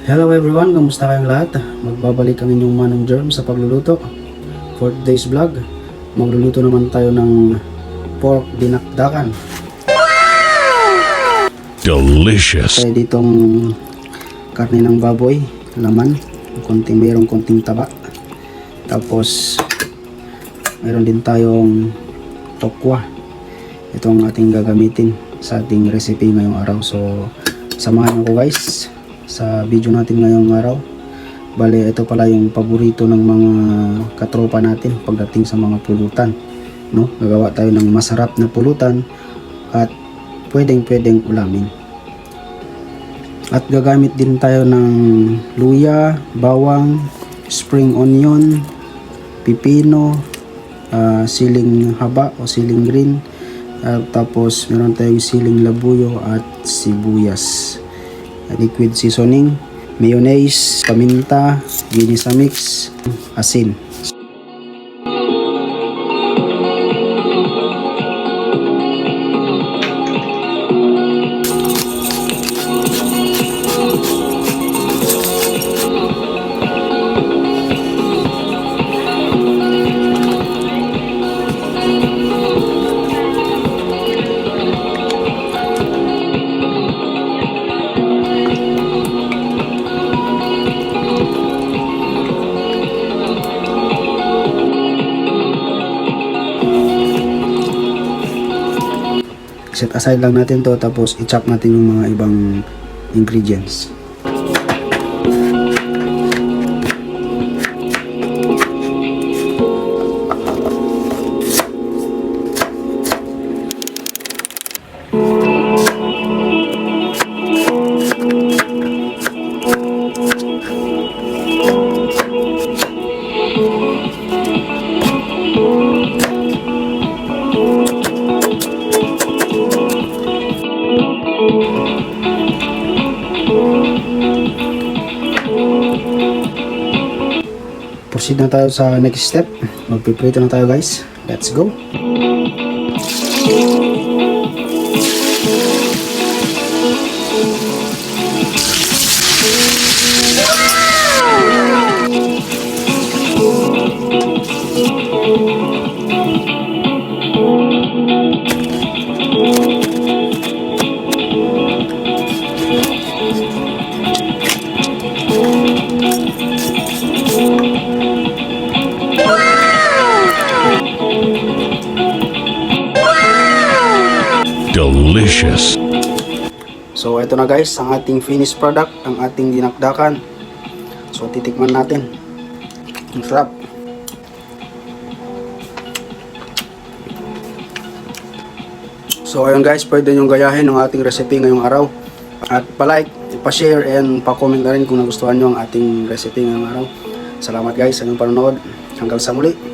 Hello everyone, kamusta kayong lahat? Magbabalik ang inyong Manong Germ sa pagluluto. For today's vlog, magluluto naman tayo ng pork dinakdakan. Delicious. Kaya ditong karne ng baboy, laman, mayroong konting taba. Tapos mayroon din tayong tokwa. Ito ang ating gagamitin sa ating recipe ngayong araw. So samahan niyo ko guys sa video natin ngayong araw. Bale, ito pala yung paborito ng mga katropa natin pagdating sa mga pulutan, no? Gagawa tayo ng masarap na pulutan at pwedeng ulamin. At gagamit din tayo ng luya, bawang, spring onion, pipino, siling haba o siling green, tapos meron tayong siling labuyo at sibuyas. Liquid seasoning, mayonnaise, paminta, ginisa mix, asin. Set aside lang natin to, tapos i-chop natin yung mga ibang ingredients. Proceed na tayo sa next step. Magpiprito na tayo guys. Let's go! Delicious. So ito na guys, ang ating finished product, ang ating dinakdakan. So titikman natin. Ang sarap. So ayun guys, pwede nyo gayahin ang ating recipe ngayong araw. At pa-like, pa-share, and pa-comment na rin kung nagustuhan nyo ang ating recipe ngayong araw. Salamat guys sa inyong panonood. Hanggang sa muli.